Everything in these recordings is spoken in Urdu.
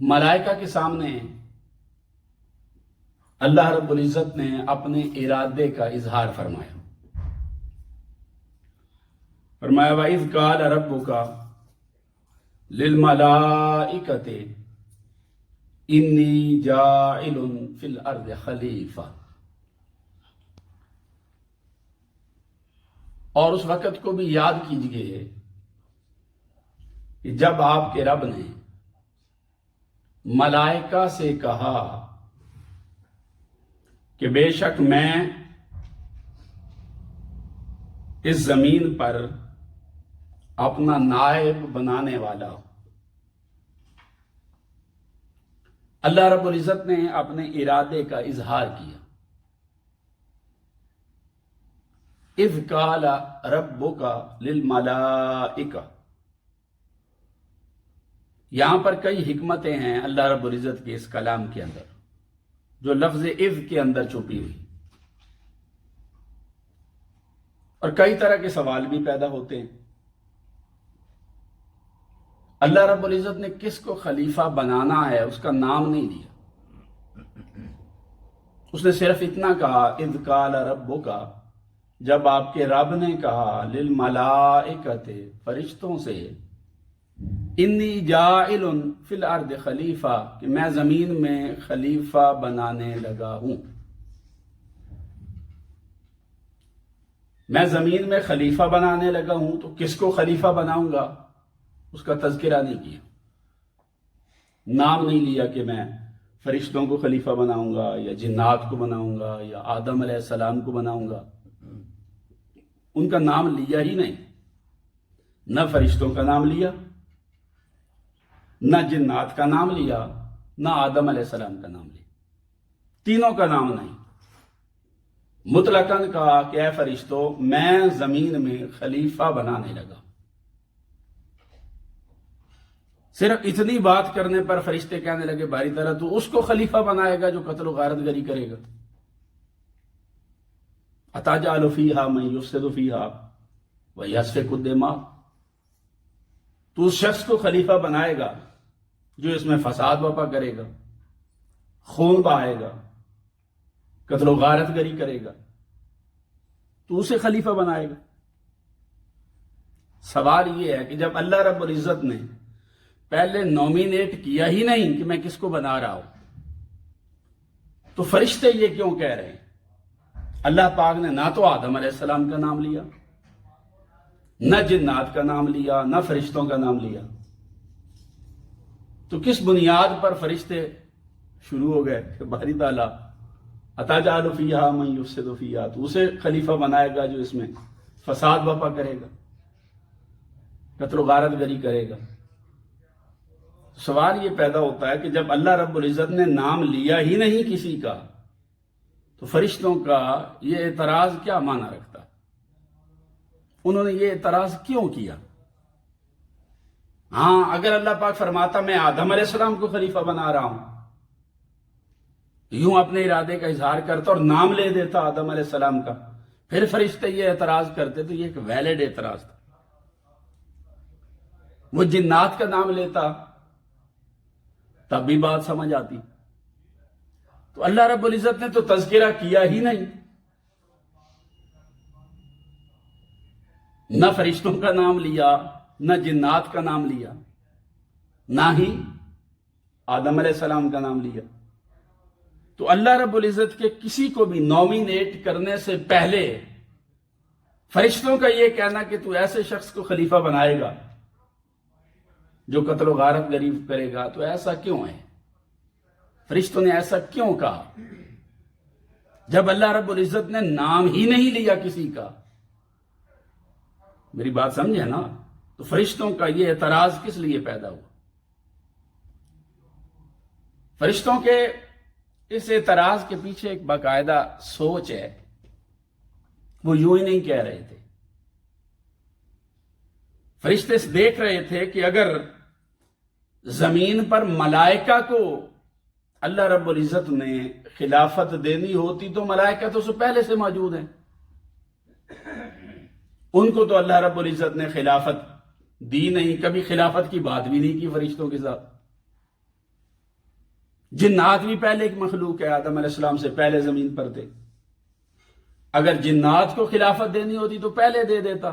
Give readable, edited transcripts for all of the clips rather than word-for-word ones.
ملائکہ کے سامنے اللہ رب العزت نے اپنے ارادے کا اظہار فرمایا۔ فرمایا وَإِذْ قَالَ رَبُّكَ لِلْمَلَائِكَةِ إِنِّي جَاعِلٌ فِي الْأَرْضِ خَلِيفَةً، اور اس وقت کو بھی یاد کیجئے کہ جب آپ کے رب نے ملائکہ سے کہا کہ بے شک میں اس زمین پر اپنا نائب بنانے والا ہوں۔ اللہ رب العزت نے اپنے ارادے کا اظہار کیا۔ اذ قال ربک للملائکہ، یہاں پر کئی حکمتیں ہیں اللہ رب العزت کے اس کلام کے اندر جو لفظ اذ کے اندر چھپی ہوئی، اور کئی طرح کے سوال بھی پیدا ہوتے ہیں۔ اللہ رب العزت نے کس کو خلیفہ بنانا ہے اس کا نام نہیں لیا، اس نے صرف اتنا کہا اذ قال ربک، جب آپ کے رب نے کہا للملائکۃ، فرشتوں سے، انی جاعل فی الارض خلیفہ، کہ میں زمین میں خلیفہ بنانے لگا ہوں۔ میں زمین میں خلیفہ بنانے لگا ہوں تو کس کو خلیفہ بناؤں گا اس کا تذکرہ نہیں کیا، نام نہیں لیا کہ میں فرشتوں کو خلیفہ بناؤں گا یا جنات کو بناؤں گا یا آدم علیہ السلام کو بناؤں گا، ان کا نام لیا ہی نہیں، نہ فرشتوں کا نام لیا، نہ جنات کا نام لیا، نہ آدم علیہ السلام کا نام لیا، تینوں کا نام نہیں، مطلقاً کہا کہ اے فرشتوں میں زمین میں خلیفہ بنانے لگا۔ صرف اتنی بات کرنے پر فرشتے کہنے لگے باری طرح تو اس کو خلیفہ بنائے گا جو قتل و غارت گری کرے گا، اتجعل فیہا من یفسد فیہا ویسفک الدماء، تو اس شخص کو خلیفہ بنائے گا جو اس میں فساد برپا کرے گا، خون بہائے گا، قتل و غارت گری کرے گا، تو اسے خلیفہ بنائے گا۔ سوال یہ ہے کہ جب اللہ رب العزت نے پہلے نومینیٹ کیا ہی نہیں کہ میں کس کو بنا رہا ہوں، تو فرشتے یہ کیوں کہہ رہے ہیں؟ اللہ پاک نے نہ تو آدم علیہ السلام کا نام لیا، نہ جنات کا نام لیا، نہ فرشتوں کا نام لیا، تو کس بنیاد پر فرشتے شروع ہو گئے کہ باری تعالیٰ اتجعل فیہا من یفسد فیہا، تو اسے خلیفہ بنائے گا جو اس میں فساد برپا کرے گا، قتل و غارت گری کرے گا۔ سوال یہ پیدا ہوتا ہے کہ جب اللہ رب العزت نے نام لیا ہی نہیں کسی کا تو فرشتوں کا یہ اعتراض کیا معنی رکھتا؟ انہوں نے یہ اعتراض کیوں کیا؟ ہاں اگر اللہ پاک فرماتا میں آدم علیہ السلام کو خلیفہ بنا رہا ہوں، یوں اپنے ارادے کا اظہار کرتا اور نام لے دیتا آدم علیہ السلام کا، پھر فرشتے یہ اعتراض کرتے تو یہ ایک ویلڈ اعتراض تھا۔ وہ جنات کا نام لیتا تب بھی بات سمجھ آتی، تو اللہ رب العزت نے تو تذکرہ کیا ہی نہیں، نہ فرشتوں کا نام لیا، نہ جنات کا نام لیا، نہ ہی آدم علیہ السلام کا نام لیا، تو اللہ رب العزت کے کسی کو بھی نومینیٹ کرنے سے پہلے فرشتوں کا یہ کہنا کہ تو ایسے شخص کو خلیفہ بنائے گا جو قتل و غارت گری کرے گا، تو ایسا کیوں ہے؟ فرشتوں نے ایسا کیوں کہا جب اللہ رب العزت نے نام ہی نہیں لیا کسی کا؟ میری بات سمجھے نا؟ تو فرشتوں کا یہ اعتراض کس لیے پیدا ہوا؟ فرشتوں کے اس اعتراض کے پیچھے ایک باقاعدہ سوچ ہے، وہ یوں ہی نہیں کہہ رہے تھے۔ فرشتے دیکھ رہے تھے کہ اگر زمین پر ملائکہ کو اللہ رب العزت نے خلافت دینی ہوتی تو ملائکہ تو سے پہلے سے موجود ہیں، ان کو تو اللہ رب العزت نے خلافت دی نہیں، کبھی خلافت کی بات بھی نہیں کی فرشتوں کے ساتھ۔ جنات بھی پہلے ایک مخلوق ہے، آدم علیہ السلام سے پہلے زمین پر تھے۔ اگر جنات کو خلافت دینی ہوتی تو پہلے دے دیتا۔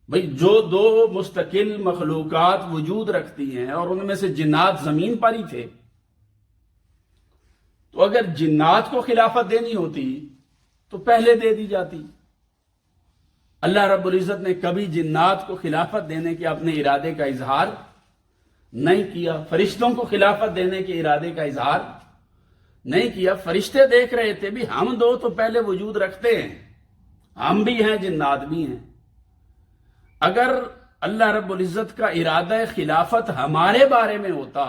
بھئی جو دو مستقل مخلوقات وجود رکھتی ہیں اور ان میں سے جنات زمین پر ہی تھے، تو اگر جنات کو خلافت دینی ہوتی تو پہلے دے دی جاتی۔ اللہ رب العزت نے کبھی جنات کو خلافت دینے کے اپنے ارادے کا اظہار نہیں کیا، فرشتوں کو خلافت دینے کے ارادے کا اظہار نہیں کیا۔ فرشتے دیکھ رہے تھے بھی ہم دو تو پہلے وجود رکھتے ہیں، ہم بھی ہیں جنات بھی ہیں۔ اگر اللہ رب العزت کا ارادہ خلافت ہمارے بارے میں ہوتا،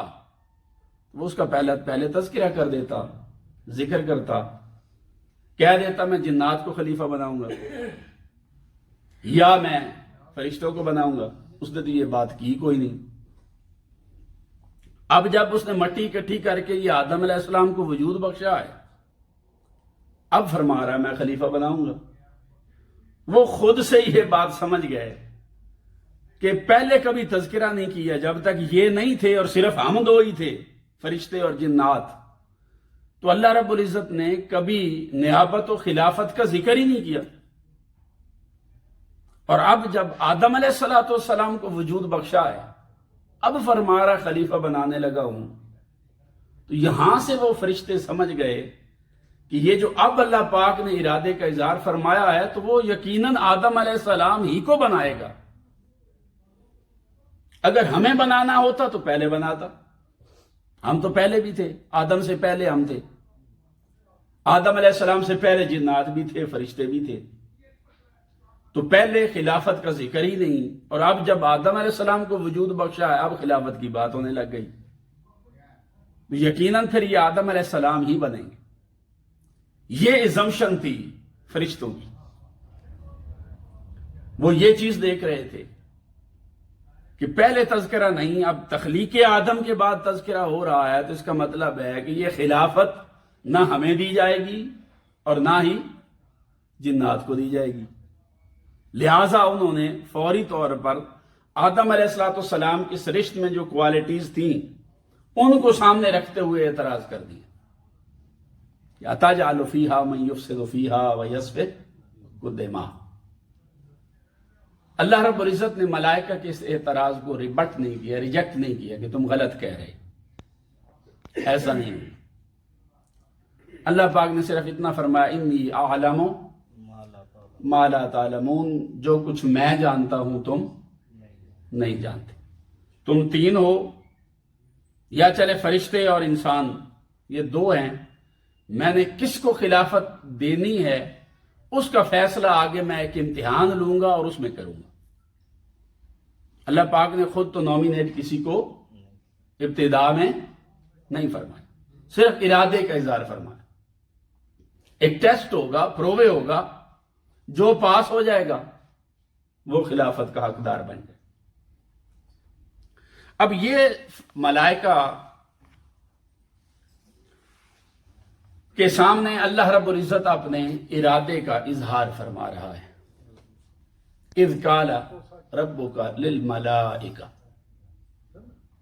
وہ اس کا پہلے تذکرہ کر دیتا، ذکر کرتا، کہہ دیتا میں جنات کو خلیفہ بناؤں گا یا میں فرشتوں کو بناؤں گا۔ اس نے تو یہ بات کی کوئی نہیں۔ اب جب اس نے مٹی اکٹھی کر کے یہ آدم علیہ السلام کو وجود بخشا ہے، اب فرما رہا ہے میں خلیفہ بناؤں گا۔ وہ خود سے یہ بات سمجھ گئے کہ پہلے کبھی تذکرہ نہیں کیا جب تک یہ نہیں تھے اور صرف ہم دو ہی تھے، فرشتے اور جنات، تو اللہ رب العزت نے کبھی نیابت و خلافت کا ذکر ہی نہیں کیا۔ اور اب جب آدم علیہ السلام کو وجود بخشا ہے، اب فرما رہا خلیفہ بنانے لگا ہوں، تو یہاں سے وہ فرشتے سمجھ گئے کہ یہ جو اب اللہ پاک نے ارادے کا اظہار فرمایا ہے تو وہ یقیناً آدم علیہ السلام ہی کو بنائے گا۔ اگر ہمیں بنانا ہوتا تو پہلے بناتا، ہم تو پہلے بھی تھے، آدم سے پہلے ہم تھے، آدم علیہ السلام سے پہلے جنات بھی تھے، فرشتے بھی تھے، تو پہلے خلافت کا ذکر ہی نہیں۔ اور اب جب آدم علیہ السلام کو وجود بخشا ہے، اب خلافت کی بات ہونے لگ گئی، یقیناً پھر یہ آدم علیہ السلام ہی بنیں گے۔ یہ ازمپشن تھی فرشتوں کی، وہ یہ چیز دیکھ رہے تھے کہ پہلے تذکرہ نہیں، اب تخلیق آدم کے بعد تذکرہ ہو رہا ہے، تو اس کا مطلب ہے کہ یہ خلافت نہ ہمیں دی جائے گی اور نہ ہی جنات کو دی جائے گی۔ لہٰذا انہوں نے فوری طور پر آدم علیہ السلام کی سرشت میں جو کوالٹیز تھیں ان کو سامنے رکھتے ہوئے اعتراض کر دیا، اَتَجْعَلُ فِيهَا مَن يُفْسِدُ فِيهَا وَيَسْفِكُ الدِّمَاءَ۔ اللہ رب العزت نے ملائکہ کے اس اعتراض کو ریبٹ نہیں کیا، ریجیکٹ نہیں کیا کہ تم غلط کہہ رہے، ایسا نہیں۔ اللہ پاک نے صرف اتنا فرمایا انی اعلم ما لا تعلمون، جو کچھ میں جانتا ہوں تم نہیں جانتے۔ تم تین ہو یا چلے فرشتے اور انسان، یہ دو ہیں، میں نے کس کو خلافت دینی ہے اس کا فیصلہ آگے میں ایک امتحان لوں گا اور اس میں کروں گا۔ اللہ پاک نے خود تو نومینیٹ کسی کو ابتدا میں نہیں فرمایا، صرف ارادے کا اظہار فرمایا۔ ایک ٹیسٹ ہوگا، پرووے ہوگا، جو پاس ہو جائے گا وہ خلافت کا حقدار بن جائے۔ اب یہ ملائکہ کے سامنے اللہ رب العزت اپنے ارادے کا اظہار فرما رہا ہے۔ اذ قال ربک للملائکہ،